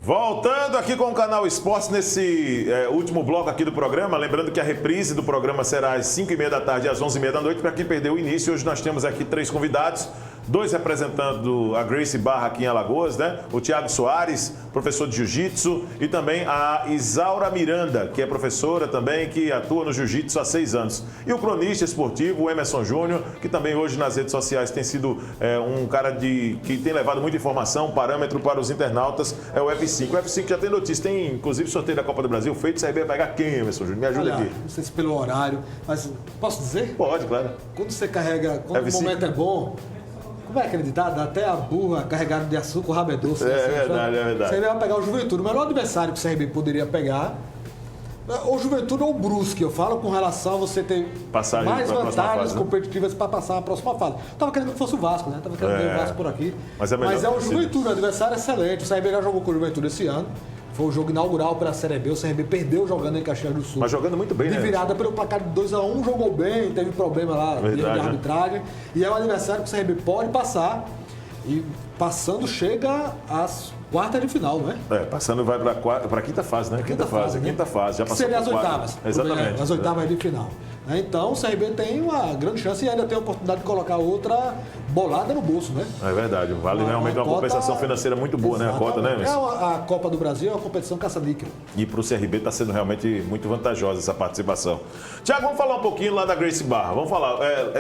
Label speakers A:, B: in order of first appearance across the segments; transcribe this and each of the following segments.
A: Voltando aqui com o canal Esportes nesse último bloco aqui do programa, lembrando que a reprise do programa será às 5h30 da tarde e às 11h30 da noite, para quem perdeu o início. Hoje nós temos aqui 3 convidados, 2 representando a Gracie Barra aqui em Alagoas, né? O Thiago Soares, professor de Jiu-Jitsu, e também a Isaura Miranda, que é professora também, que atua no Jiu-Jitsu há 6 anos. E o cronista esportivo, o Emerson Júnior, que também hoje nas redes sociais tem sido um cara que tem levado muita informação, parâmetro para os internautas, é o F5. O F5 já tem notícia, tem inclusive sorteio da Copa do Brasil feito, o CRB vai pegar quem, Emerson Júnior? Me ajuda aqui.
B: Não sei se pelo horário, mas posso dizer?
A: Pode, claro.
B: Quando você carrega, quando
A: F5.
B: o momento é bom, como é acreditar? Dá até a burra carregada de açúcar, o rabo é doce.
A: É verdade, é verdade.
B: O CRB vai pegar o Juventude. O melhor adversário que o CRB poderia pegar, ou Juventude ou o Brusque, eu falo com relação a você ter
A: Passagem
B: mais
A: pra próxima
B: vantagens
A: fase, né?
B: competitivas para passar a próxima fase. Tava querendo que fosse o Vasco, né? Tava querendo ver o Vasco por aqui.
A: Mas é melhor
B: Mas é o
A: que
B: Juventude, o adversário é excelente. O CRB já jogou com o Juventude esse ano. Foi o jogo inaugural pela Série B. O CRB perdeu jogando em Caxias do Sul.
A: Mas jogando muito bem,
B: de
A: né?
B: virada pelo placar de 2-1, jogou bem, teve problema lá de arbitragem. E é um adversário que o CRB pode passar. E passando chega às quartas de final, não é?
A: Passando vai para a quinta fase, né? Quinta fase. Já passou
B: seria as
A: por 4.
B: oitavas.
A: Exatamente.
B: As oitavas de final. Então o CRB tem uma grande chance e ainda tem a oportunidade de colocar outra bolada no bolso, né?
A: É verdade. Vale realmente uma compensação financeira muito boa, né? A cota, né?
B: A Copa do Brasil é uma competição caça-níquel.
A: E para o CRB está sendo realmente muito vantajosa essa participação. Tiago, vamos falar um pouquinho lá da Gracie Barra. Vamos falar,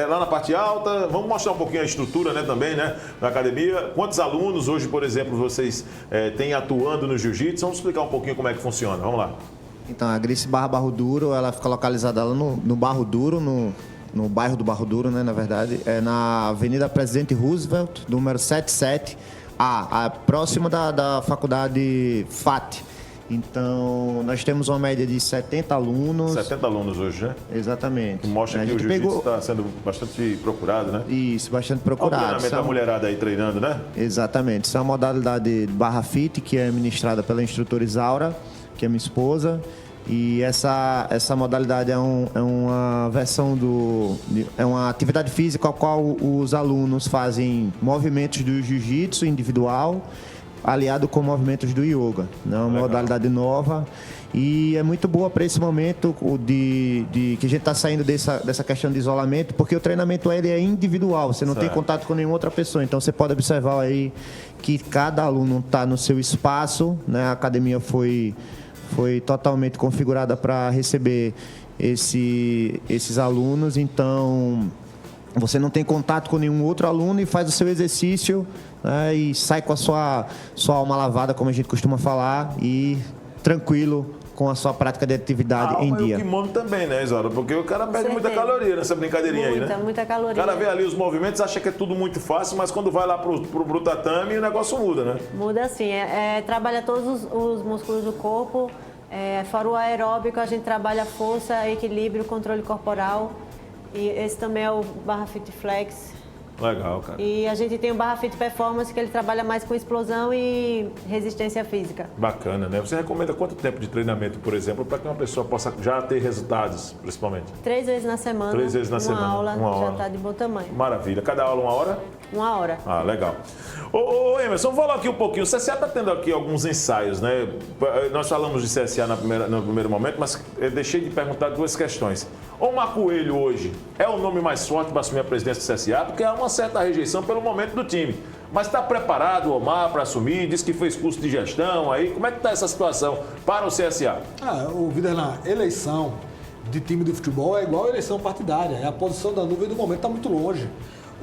A: lá na parte alta, vamos mostrar um pouquinho a estrutura, né, também, né, da academia. Quantos alunos hoje, por exemplo, vocês têm atuando no jiu-jitsu? Vamos explicar um pouquinho como é que funciona. Vamos lá.
C: Então, a Gracie Barra Barro Duro, ela fica localizada lá no Barro Duro, no bairro do Barro Duro, né, na verdade. É na Avenida Presidente Roosevelt, número 77A, próxima da faculdade FAT. Então, nós temos uma média de 70 alunos.
A: 70 alunos hoje, né?
C: Exatamente.
A: Mostra que o jiu-jitsu está sendo bastante procurado, né?
C: Isso, bastante procurado.
A: Olha o treinamento da mulherada aí treinando, né?
C: Exatamente. Isso é uma modalidade de barra fit, que é ministrada pela instrutora Isaura, que é minha esposa. E essa modalidade é uma versão é uma atividade física a qual os alunos fazem movimentos do jiu-jitsu individual aliado com movimentos do yoga, né? Uma modalidade nova e é muito boa para esse momento que a gente está saindo dessa questão de isolamento, porque o treinamento ele é individual, você não tem contato com nenhuma outra pessoa, então você pode observar aí que cada aluno está no seu espaço, né? A academia foi totalmente configurada para receber esses alunos, então você não tem contato com nenhum outro aluno e faz o seu exercício, né, e sai com a sua alma lavada, como a gente costuma falar, e tranquilo com a sua prática de atividade em dia.
A: E o kimono também, né, Isaura? Porque o cara perde muita caloria nessa brincadeirinha aí, né?
D: Muita caloria.
A: O cara vê ali os movimentos, acha que é tudo muito fácil, mas quando vai lá pro tatame, o negócio muda, né?
D: Muda sim. Trabalha todos os músculos do corpo. Fora o aeróbico, a gente trabalha força, equilíbrio, controle corporal. E esse também é o Barra Fit Flex.
A: Legal, cara.
D: E a gente tem o Barra Fit Performance, que ele trabalha mais com explosão e resistência física.
A: Bacana, né? Você recomenda quanto tempo de treinamento, por exemplo, para que uma pessoa possa já ter resultados, principalmente?
D: 3 vezes na semana.
A: 3 vezes na semana.
D: Uma aula já está de bom tamanho.
A: Maravilha. Cada aula 1 hora?
D: 1 hora.
A: Ah, legal. Ô Emerson, vamos falar aqui um pouquinho. O CSA está tendo aqui alguns ensaios, né? Nós falamos de CSA no primeiro momento, mas eu deixei de perguntar 2 questões. Omar Coelho hoje é o nome mais forte para assumir a presidência do CSA, porque há uma certa rejeição pelo momento do time. Mas está preparado o Omar para assumir? Diz que fez curso de gestão aí. Como é que está essa situação para o CSA?
B: O Viderlan, eleição de time de futebol é igual a eleição partidária. É a posição da nuvem do momento está muito longe.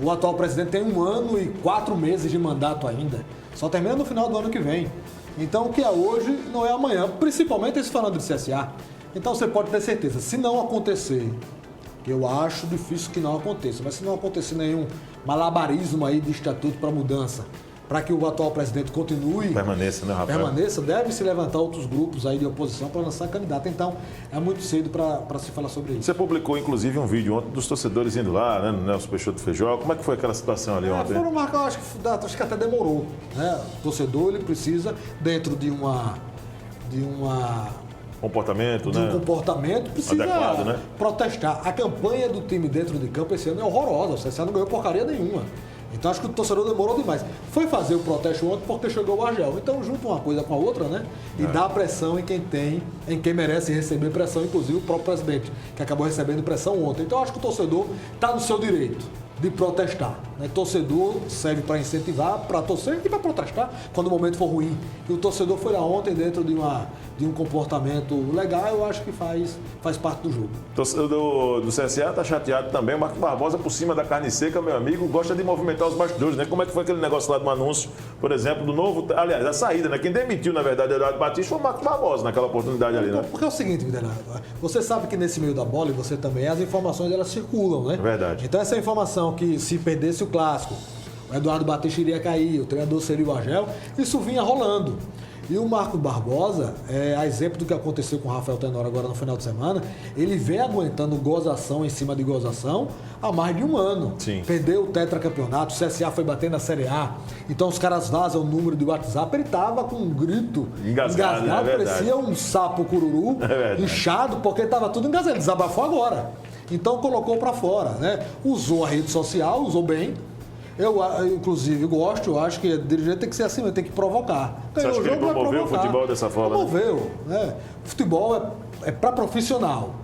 B: O atual presidente tem 1 ano e 4 meses de mandato ainda. Só termina no final do ano que vem. Então o que é hoje não é amanhã, principalmente esse falando de CSA. Então você pode ter certeza, se não acontecer, eu acho difícil que não aconteça, mas se não acontecer nenhum malabarismo aí de estatuto para mudança, para que o atual presidente continue...
A: Permaneça, né, Rafael?
B: Permaneça, deve se levantar outros grupos aí de oposição para lançar candidato. Então, é muito cedo para se falar sobre isso.
A: Você publicou, inclusive, um vídeo ontem dos torcedores indo lá, né, no Nelson Peixoto Feijó. Como é que foi aquela situação ali ontem?
B: Foram marcar, acho que até demorou, né? O torcedor, ele precisa, dentro de
A: comportamento,
B: de
A: né?
B: um comportamento, precisa
A: adequado, né?
B: protestar. A campanha do time dentro de campo esse ano é horrorosa. O CSA não ganhou porcaria nenhuma. Então acho que o torcedor demorou demais. Foi fazer o protesto ontem porque chegou o Argel. Então junta uma coisa com a outra, né? E dá pressão em quem merece receber pressão, inclusive o próprio presidente, que acabou recebendo pressão ontem. Então acho que o torcedor está no seu direito de protestar. Né? Torcedor serve para incentivar, para torcer e para protestar quando o momento for ruim. E o torcedor foi lá ontem dentro de um comportamento legal, eu acho que faz parte do jogo.
A: O torcedor do CSA está chateado também. O Marcos Barbosa, por cima da carne seca, meu amigo, gosta de movimentar os bastidores, né? Como é que foi aquele negócio lá do anúncio, por exemplo, do novo... Aliás, a saída, né? Quem demitiu, na verdade, o Eduardo Batista foi o Marcos Barbosa naquela oportunidade ali, né?
B: Porque é o seguinte, Videlano, você sabe que nesse meio da bola, e você também, as informações elas circulam, né?
A: Verdade.
B: Então essa informação que se perdesse o clássico, o Eduardo Batista iria cair, o treinador seria o Argel, isso vinha rolando. E o Marcos Barbosa, a exemplo do que aconteceu com o Rafael Tenório agora no final de semana, ele vem aguentando gozação em cima de gozação há mais de um ano.
A: Sim.
B: Perdeu o tetracampeonato, o CSA foi bater na Série A, então os caras vazam o número do WhatsApp, ele tava com um grito
A: engasgado,
B: parecia um sapo cururu, inchado, porque tava tudo engasgado, ele desabafou agora. Então colocou para fora, né? Usou a rede social, usou bem. Eu, inclusive, gosto, eu acho que dirigente tem que ser assim, tem que provocar.
A: Você acha que ele promoveu o futebol dessa forma?
B: Promoveu, né? Futebol é para profissional.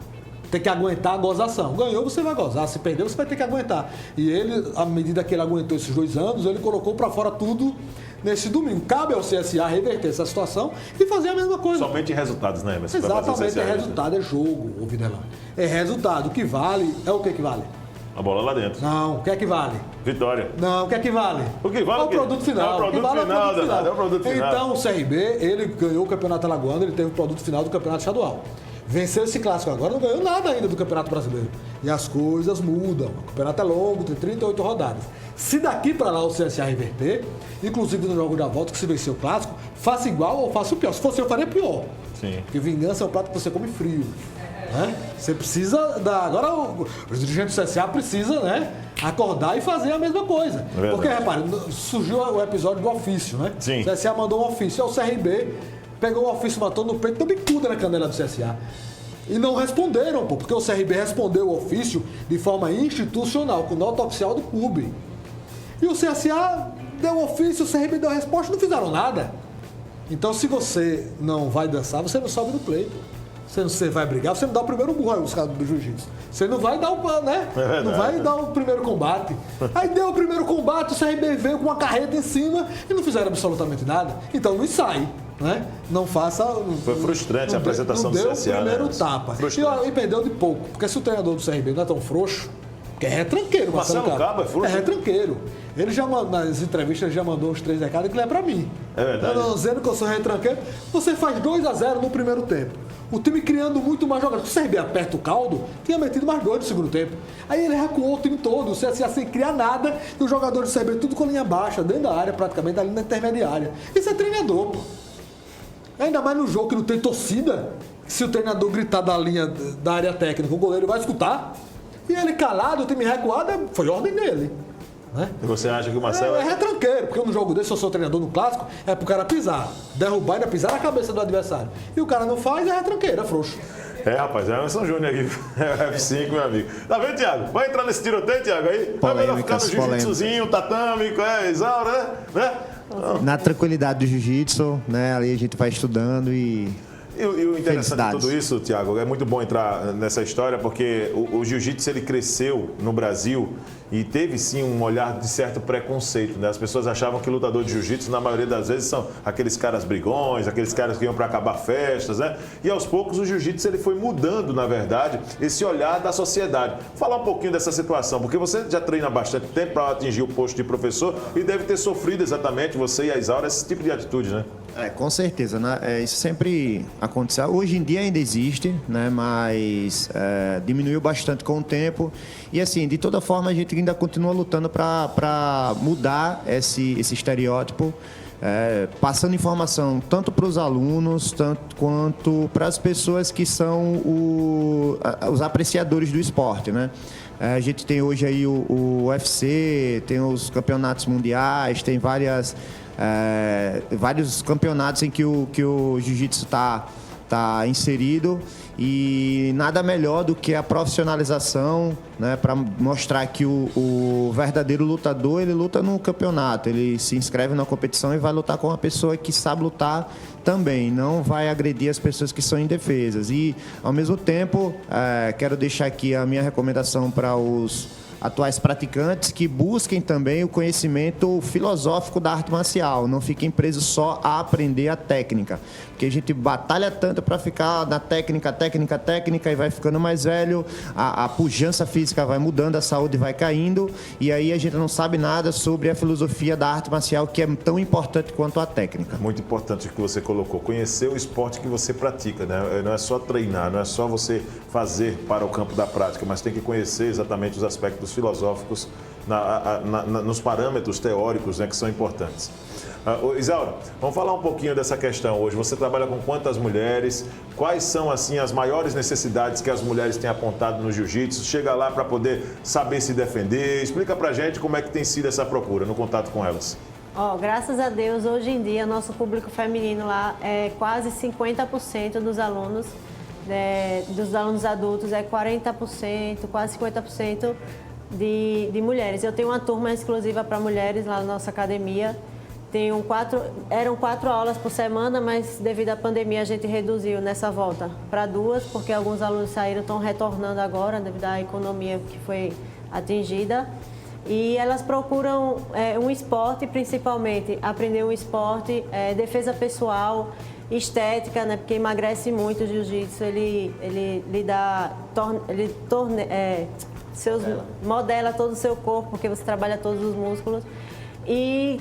B: Tem que aguentar a gozação. Ganhou, você vai gozar. Se perdeu, você vai ter que aguentar. E ele, à medida que ele aguentou esses 2 anos, ele colocou para fora tudo nesse domingo. Cabe ao CSA reverter essa situação e fazer a mesma coisa.
A: Somente resultados, né, Emerson?
B: Exatamente, é resultado, é jogo, ô Videlano. É resultado. O que vale é o que vale?
A: A bola lá dentro.
B: Não, o que é que vale?
A: Vitória.
B: Não, o que é que vale?
A: O que vale
B: é o produto final.
A: É o produto final, danado. É o produto final.
B: Então, o CRB, ele ganhou o Campeonato Alagoano, ele teve o produto final do Campeonato Estadual. Venceu esse clássico agora, não ganhou nada ainda do Campeonato Brasileiro. E as coisas mudam. O campeonato é longo, tem 38 rodadas. Se daqui para lá o CSA reverter, inclusive no jogo da volta, que se vencer o clássico, faça igual ou faça o pior. Se fosse eu, faria pior.
A: Sim.
B: Porque vingança é um prato que você come frio. Né? Você precisa dar. Agora, os dirigentes do CSA precisam, né, acordar e fazer a mesma coisa. Porque, repare, surgiu o episódio do ofício, né?
A: Sim.
B: O CSA mandou um ofício ao CRB, pegou o ofício, matou no peito, deu bicuda na canela do CSA. E não responderam, porque o CRB respondeu o ofício de forma institucional, com nota oficial do clube. E o CSA deu o ofício, o CRB deu a resposta, não fizeram nada. Então, se você não vai dançar, você não sobe no pleito. Você vai brigar, você não dá o primeiro burro aí, os caras do jiu-jitsu. Você não vai dar o, né? Não vai dar o primeiro combate. Aí deu o primeiro combate, o CRB veio com uma carreta em cima e não fizeram absolutamente nada. Então não sai, né? Não faça...
A: Foi frustrante a apresentação do CSA.
B: Não deu o primeiro tapa. E perdeu de pouco, porque se o treinador do CRB não é tão frouxo, porque é retranqueiro,
A: Marcelo Cabo é frouxo?
B: É retranqueiro. Ele já, nas entrevistas, ele já mandou uns 3 recados que ele é pra mim.
A: É verdade.
B: Dizendo que eu sou retranqueiro. Você faz 2-0 no primeiro tempo. O time criando muito mais jogadores. Se o CRB aperta o caldo, tinha metido mais 2 no segundo tempo. Aí ele recuou o time todo, o CSA sem criar nada, e os jogadores do CRB tudo com linha baixa, dentro da área, praticamente, ali na intermediária. Isso é treinador, pô. Ainda mais no jogo que não tem torcida. Se o treinador gritar da linha da área técnica, o goleiro vai escutar. E ele calado, o time recuado, foi ordem dele. Né?
A: E você acha que o Marcelo...
B: É retranqueiro, porque no jogo desse, se eu sou treinador no clássico, é pro cara pisar, derrubar e ainda pisar na cabeça do adversário. E o cara não faz, é retranqueiro, é frouxo.
A: Rapaz, é o Emerson Júnior aqui, F5, meu amigo. Tá vendo, Thiago? Vai entrar nesse tiroteio, Thiago, aí? Vai melhor ficar no jiu-jitsuzinho, tatame, Isaura, né?
C: Na tranquilidade do jiu-jitsu, né? Ali a gente vai estudando e
A: o interessante de tudo isso, Thiago, é muito bom entrar nessa história, porque o jiu-jitsu ele cresceu no Brasil e teve sim um olhar de certo preconceito, né? As pessoas achavam que lutador de jiu-jitsu, na maioria das vezes, são aqueles caras brigões, aqueles caras que iam para acabar festas, né? E aos poucos o jiu-jitsu ele foi mudando, na verdade, esse olhar da sociedade. Falar um pouquinho dessa situação, porque você já treina há bastante tempo para atingir o posto de professor e deve ter sofrido exatamente, você e a Isaura, esse tipo de atitude, né?
C: Com certeza, né? Isso sempre aconteceu. Hoje em dia ainda existe, né? Mas diminuiu bastante com o tempo. E assim, de toda forma, a gente ainda continua lutando para mudar esse estereótipo, passando informação tanto para os alunos, tanto quanto para as pessoas que são os apreciadores do esporte, né? A gente tem hoje aí o UFC, tem os campeonatos mundiais, tem vários campeonatos em que o jiu-jitsu está tá inserido, e nada melhor do que a profissionalização, né, para mostrar que o verdadeiro lutador, ele luta no campeonato, ele se inscreve na competição e vai lutar com uma pessoa que sabe lutar também, não vai agredir as pessoas que são indefesas. E, ao mesmo tempo, quero deixar aqui a minha recomendação para os atuais praticantes que busquem também o conhecimento filosófico da arte marcial, não fiquem presos só a aprender a técnica, porque a gente batalha tanto para ficar na técnica e vai ficando mais velho, a pujança física vai mudando, a saúde vai caindo, e aí a gente não sabe nada sobre a filosofia da arte marcial, que é tão importante quanto a técnica.
A: Muito importante o que você colocou, conhecer o esporte que você pratica, né? Não é só treinar, não é só você fazer para o campo da prática, mas tem que conhecer exatamente os aspectos filosóficos nos parâmetros teóricos, né, que são importantes. Isaura, vamos falar um pouquinho dessa questão hoje. Você trabalha com quantas mulheres? Quais são, assim, as maiores necessidades que as mulheres têm apontado no jiu-jitsu? Chega lá para poder saber se defender. Explica pra gente como é que tem sido essa procura no contato com elas.
D: Graças a Deus, hoje em dia, nosso público feminino lá é quase 50% dos alunos adultos, é 40%, quase 50% de mulheres. Eu tenho uma turma exclusiva para mulheres lá na nossa academia. Eram 4 aulas por semana, mas devido à pandemia a gente reduziu nessa volta para 2, porque alguns alunos saíram, estão retornando agora devido à economia que foi atingida. E elas procuram um esporte, principalmente aprender um esporte, defesa pessoal, estética, né? Porque emagrece muito o jiu-jitsu, modela todo o seu corpo, porque você trabalha todos os músculos. E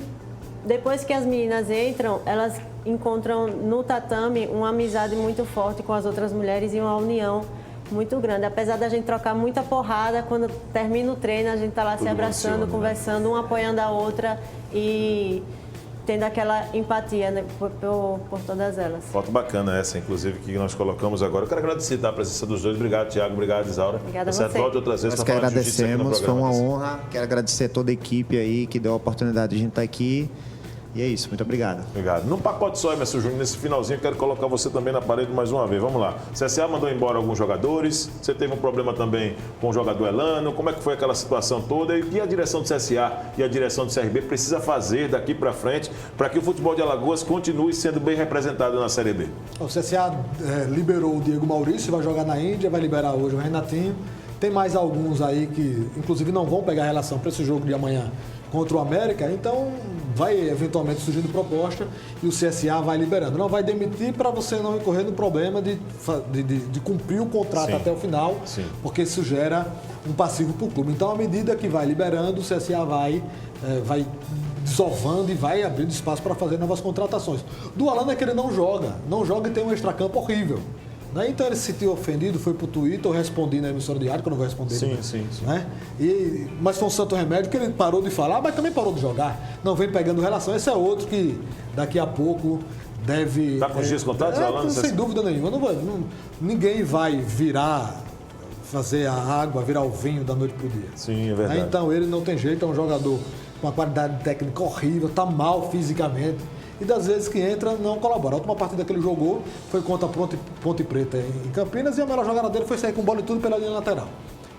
D: depois que as meninas entram, elas encontram no tatame uma amizade muito forte com as outras mulheres e uma união muito grande. Apesar da gente trocar muita porrada, quando termina o treino, a gente está lá se abraçando, conversando, uma apoiando a outra e tendo aquela empatia, né, por todas elas.
A: Foto bacana essa, inclusive, que nós colocamos agora. Eu quero agradecer a presença dos dois. Obrigado, Thiago. Obrigado, Isaura.
D: Obrigada a você.
A: Volte outras vezes.
C: Nós que agradecemos, foi uma honra. Quero agradecer a toda a equipe aí que deu a oportunidade de a gente estar aqui. E é isso, muito obrigado.
A: Obrigado. Num pacote só, Emerson Júnior, nesse finalzinho, quero colocar você também na parede mais uma vez. Vamos lá. O CSA mandou embora alguns jogadores, você teve um problema também com o jogador Elano. Como é que foi aquela situação toda? E a direção do CSA e a direção do CRB precisa fazer daqui para frente para que o futebol de Alagoas continue sendo bem representado na Série B?
B: O CSA liberou o Diego Maurício, vai jogar na Índia, vai liberar hoje o Renatinho. Tem mais alguns aí que, inclusive, não vão pegar relação para esse jogo de amanhã contra o América, então vai eventualmente surgindo proposta e o CSA vai liberando. Não vai demitir para você não incorrer no problema de cumprir o contrato até o final, porque isso gera um passivo para o clube. Então, à medida que vai liberando, o CSA vai desovando e vai abrindo espaço para fazer novas contratações. Do Alano é que ele não joga e tem um extracampo horrível. Né? Então ele se sentiu ofendido, foi pro Twitter, eu respondi na emissora diária, que eu não vou responder.
A: Sim.
B: Né? Mas foi um santo remédio que ele parou de falar, mas também parou de jogar. Não vem pegando relação. Esse é outro que daqui a pouco deve...
A: Está com os dias contados, Alano?
B: Sem dúvida nenhuma. Ninguém vai fazer a água, virar o vinho da noite pro dia.
A: Sim, é verdade.
B: Então ele não tem jeito, é um jogador com uma qualidade técnica horrível, está mal fisicamente. E das vezes que entra, não colabora. A última partida que ele jogou foi contra a Ponte Preta em Campinas e a melhor jogada dele foi sair com bola e tudo pela linha lateral.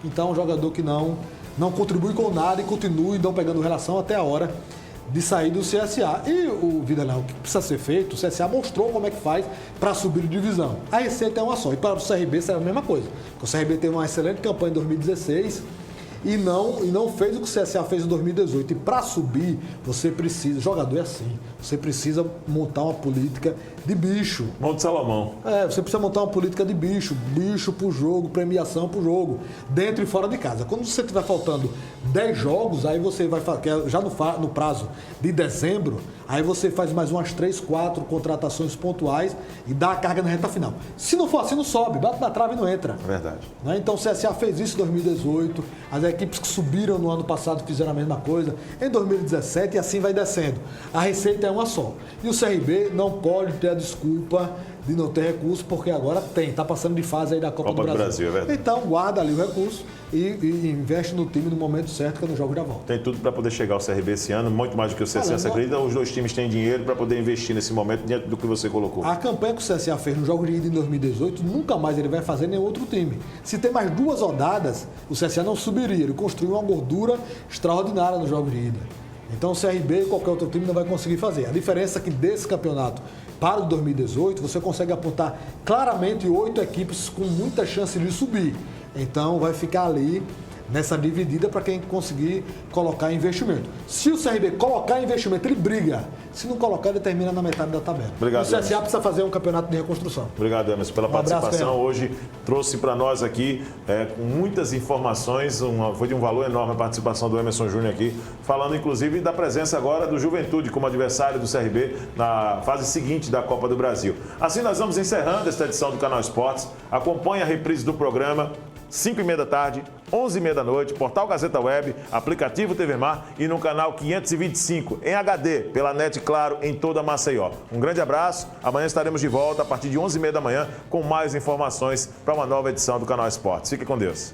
B: Então, é um jogador que não contribui com nada e continua não pegando relação até a hora de sair do CSA. E o Videlão, o que precisa ser feito, o CSA mostrou como é que faz para subir de divisão. A receita é uma só. E para o CRB será a mesma coisa. O CRB teve uma excelente campanha em 2016 e não fez o que o CSA fez em 2018. E para subir, você precisa, jogador é assim, você precisa montar uma política de bicho.
A: Monte Salomão.
B: Você precisa montar uma política de bicho pro jogo, premiação pro jogo, dentro e fora de casa. Quando você estiver faltando 10 jogos, aí você vai, já no prazo de dezembro, aí você faz mais umas 3, 4 contratações pontuais e dá a carga na reta final. Se não for assim, não sobe, bate na trave e não entra.
A: Verdade.
B: Né? Então o CSA fez isso em 2018, as equipes que subiram no ano passado fizeram a mesma coisa, em 2017 e assim vai descendo. A receita é uma só. E o CRB não pode ter a desculpa de não ter recurso, porque agora tem, está passando de fase aí da Copa do Brasil.
A: É verdade.
B: Então, guarda ali o recurso e investe no time no momento certo, que é no jogo da volta.
A: Tem tudo para poder chegar ao CRB esse ano, muito mais do que o CSA. Você acredita? Os dois times têm dinheiro para poder investir nesse momento diante do que você colocou.
B: A campanha que o CSA fez no jogo de ida em 2018, nunca mais ele vai fazer nenhum outro time. Se tem mais 2 rodadas, o CSA não subiria. Ele construiu uma gordura extraordinária no jogo de ida. Então o CRB e qualquer outro time não vai conseguir fazer. A diferença é que desse campeonato para o 2018, você consegue apontar claramente 8 equipes com muita chance de subir. Então vai ficar ali nessa dividida para quem conseguir colocar investimento. Se o CRB colocar investimento, ele briga. Se não colocar, ele termina na metade da tabela.
A: Obrigado,
B: o CSA precisa fazer um campeonato de reconstrução.
A: Obrigado, Emerson, pela participação. Hoje trouxe para nós aqui com muitas informações. Foi de um valor enorme a participação do Emerson Júnior aqui, falando inclusive da presença agora do Juventude como adversário do CRB na fase seguinte da Copa do Brasil. Assim nós vamos encerrando esta edição do Canal Esportes. Acompanhe a reprise do programa. 5h30 da tarde, 11h30 da noite, Portal Gazeta Web, aplicativo TV Mar e no canal 525 em HD, pela NET Claro, em toda Maceió. Um grande abraço, amanhã estaremos de volta a partir de 11h30 da manhã com mais informações para uma nova edição do Canal Esportes. Fique com Deus.